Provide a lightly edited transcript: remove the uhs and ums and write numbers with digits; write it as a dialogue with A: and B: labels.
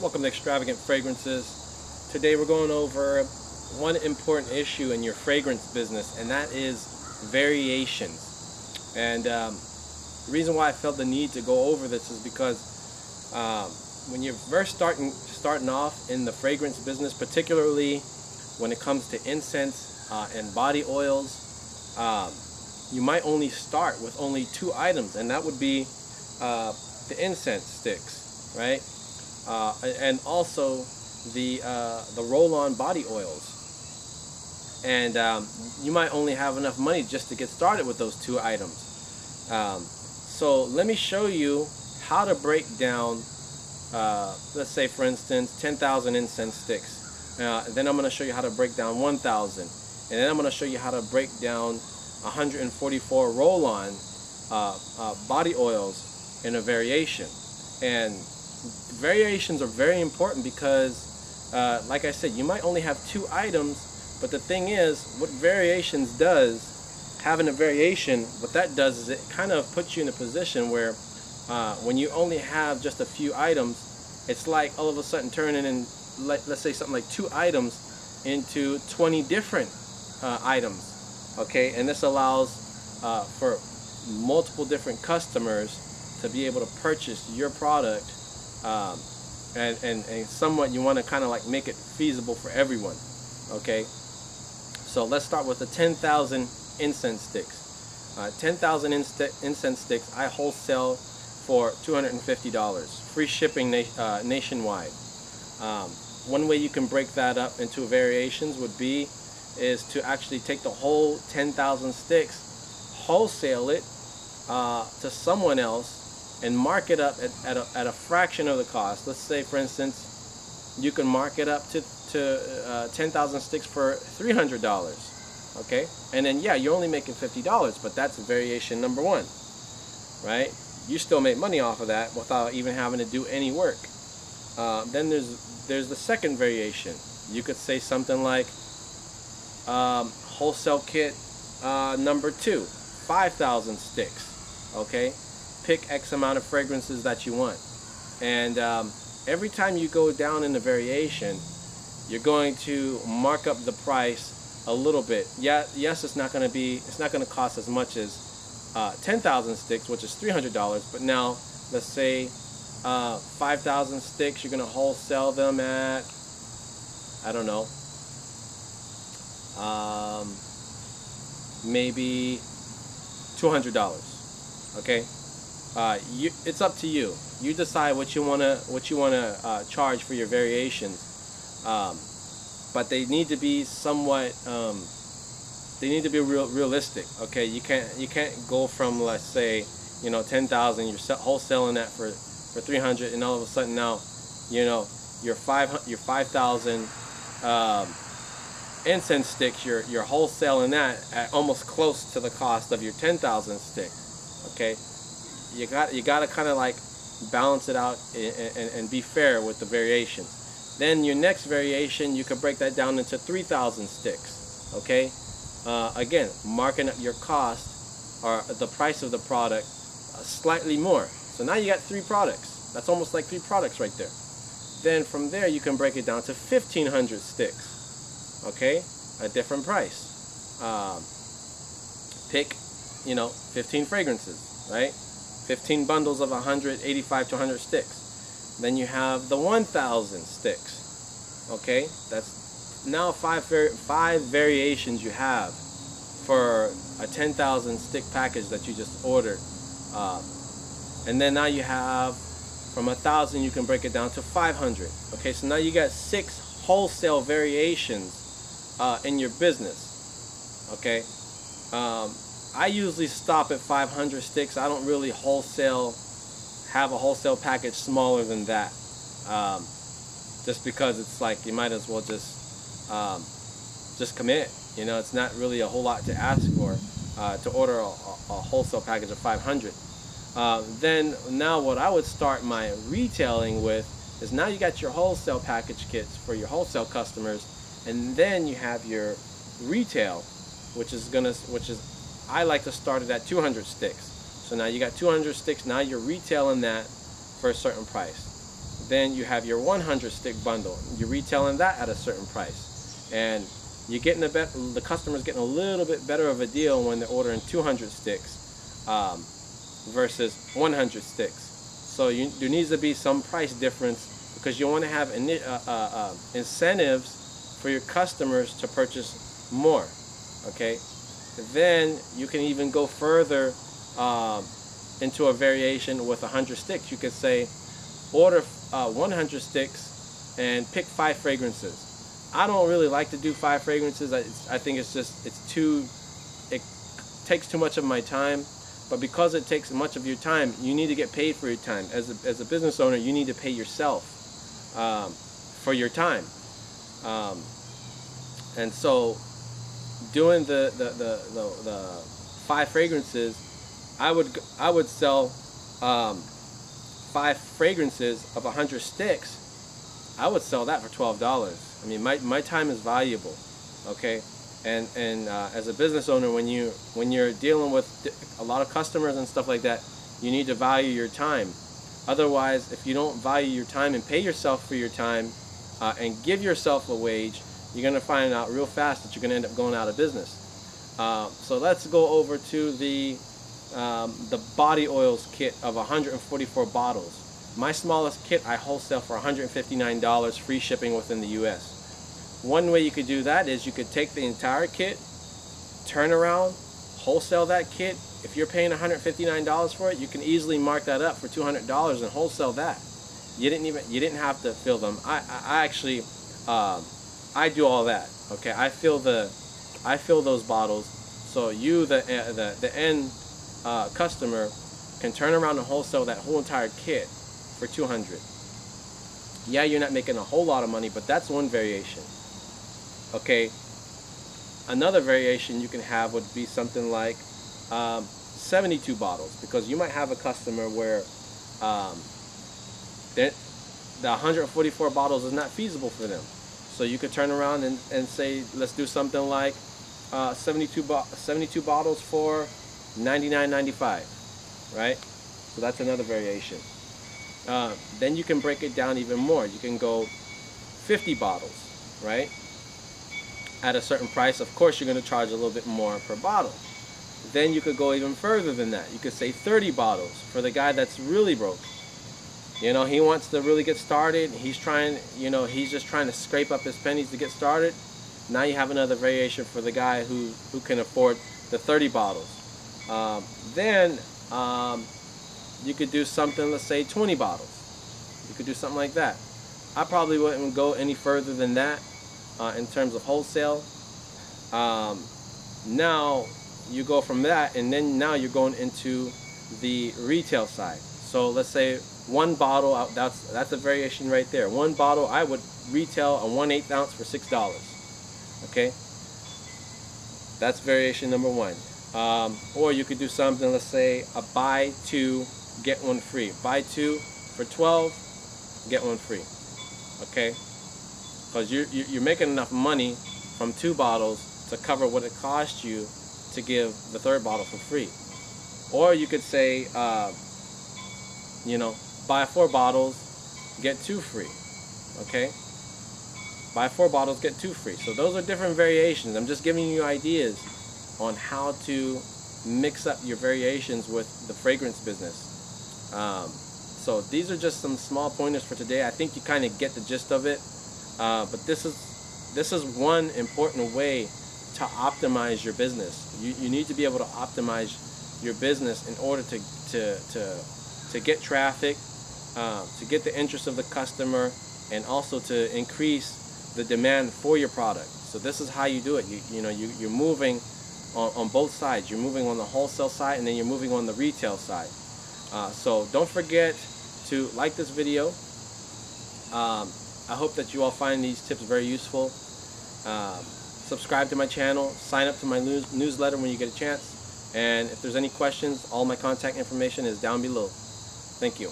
A: Welcome to Extravagant Fragrances. Today we're going over one important issue in your fragrance business, and that is variations. And the reason why I felt the need to go over this is because when you're first starting off in the fragrance business, particularly when it comes to incense and body oils, you might only start with only two items, and that would be the incense sticks, right? And also the roll-on body oils. And you might only have enough money just to get started with those two items. So let me show you how to break down, let's say for instance, 10,000 incense sticks. Then I'm going to show you how to break down 1,000. And then I'm going to show you how to break down 144 roll-on body oils in a variation. And variations are very important because, like I said, you might only have two items, but the thing is, what variations does, having a variation, what that does is it kind of puts you in a position where when you only have just a few items, it's like all of a sudden turning in, let's say something like 2 items into 20 different items, okay? And this allows for multiple different customers to be able to purchase your product. And somewhat you want to kind of like make it feasible for everyone, okay? So let's start with the 10,000 incense sticks. 10,000 incense sticks I wholesale for $250, free shipping nationwide. One way you can break that up into variations is to actually take the whole 10,000 sticks, wholesale it to someone else, and mark it up at a fraction of the cost. Let's say, for instance, you can mark it up to 10,000 sticks for $300, okay? And then, yeah, you're only making $50, but that's variation number one, right? You still make money off of that without even having to do any work. Then there's the second variation. You could say something like wholesale kit number 2, 5,000 sticks, okay? Pick X amount of fragrances that you want, and every time you go down in the variation, you're going to mark up the price a little bit. Yes, it's not going to cost as much as 10,000 sticks, which is $300. But now, let's say 5,000 sticks, you're going to wholesale them at, I don't know, maybe $200. Okay. It's up to you. You decide what you wanna charge for your variations, but they need to be somewhat. They need to be realistic. Okay, you can't go from, let's say, 10,000. You're wholesaling that for 300, and all of a sudden now, your 5,000 incense sticks. You're wholesaling that at almost close to the cost of your 10,000 sticks. Okay. You got to kind of like balance it out and be fair with the variations. Then your next variation, you can break that down into 3,000 sticks. Okay, again, marking up your cost or the price of the product slightly more. So now you got 3 products. That's almost like 3 products right there. Then from there you can break it down to 1,500 sticks. Okay, a different price. Pick 15 fragrances, right? 15 bundles of 185 to 100 sticks. Then you have the 1,000 sticks. Okay, that's now 5 variations you have for a 10,000 stick package that you just ordered. And then now you have, from 1,000 you can break it down to 500. Okay, so now you got 6 wholesale variations in your business. Okay. I usually stop at 500 sticks. I don't really have a wholesale package smaller than that, just because it's like you might as well just commit. It's not really a whole lot to ask for to order a wholesale package of 500. Then now what I would start my retailing with is, now you got your wholesale package kits for your wholesale customers, and then you have your retail, which is I like to start it at 200 sticks. So now you got 200 sticks. Now you're retailing that for a certain price. then you have your 100 stick bundle. You're retailing that at a certain price, and you're getting the customer's getting a little bit better of a deal when they're ordering 200 sticks versus 100 sticks. So there needs to be some price difference, because you want to have incentives for your customers to purchase more. Okay, then you can even go further into a variation with 100 sticks. You could say order 100 sticks and pick 5 fragrances. I don't really like to do 5 fragrances. I think it takes too much of my time. But because it takes much of your time, you need to get paid for your time. As a business owner, you need to pay yourself for your time. And so doing the 5 fragrances, I would sell 5 fragrances of 100 sticks. I would sell that for $12. I mean, my time is valuable, okay? And as a business owner, when you're dealing with a lot of customers and stuff like that, you need to value your time. Otherwise, if you don't value your time and pay yourself for your time and give yourself a wage, you're gonna find out real fast that you're gonna end up going out of business. So let's go over to the body oils kit of 144 bottles. My smallest kit I wholesale for $159, free shipping within the US. One way you could do that is you could take the entire kit, turn around, wholesale that kit. If you're paying $159 for it, you can easily mark that up for $200 and wholesale that. You didn't have to fill them. I actually I do all that. Okay, I fill those bottles, so you the end customer can turn around and wholesale that whole entire kit for $200. Yeah, you're not making a whole lot of money, but that's one variation. Okay, another variation you can have would be something like 72 bottles, because you might have a customer where the 144 bottles is not feasible for them. So you could turn around and say, let's do something like 72 bottles for $99.95, right? So that's another variation. Then you can break it down even more. You can go 50 bottles, right? At a certain price. Of course, you're going to charge a little bit more per bottle. Then you could go even further than that. You could say 30 bottles for the guy that's really broke. You know, he wants to really get started. He's trying, you know, he's just trying to scrape up his pennies to get started. Now you have another variation for the guy who can afford the 30 bottles. Then you could do something, let's say 20 bottles. You could do something like that. I probably wouldn't go any further than that in terms of wholesale. Now you go from that, and then now you're going into the retail side. So let's say one bottle, that's a variation right there. One bottle I would retail a 1/8 ounce for $6. Okay, that's variation number one. Or you could do something, let's say a buy 2 get 1 free. Buy 2 for $12, get 1 free. Okay, because you're making enough money from 2 bottles to cover what it costs you to give the 3rd bottle for free. Or you could say, you know, buy 4 bottles, get 2 free. Okay, buy 4 bottles, get 2 free. So those are different variations. I'm just giving you ideas on how to mix up your variations with the fragrance business. So these are just some small pointers for today. I think you kind of get the gist of it. But this is one important way to optimize your business. You need to be able to optimize your business in order to get traffic, to get the interest of the customer, and also to increase the demand for your product. So this is how you do it. You're moving on both sides. You're moving on the wholesale side, and then you're moving on the retail side. So don't forget to like this video. I hope that you all find these tips very useful. Subscribe to my channel, sign up to my newsletter when you get a chance, and if there's any questions, all my contact information is down below. Thank you.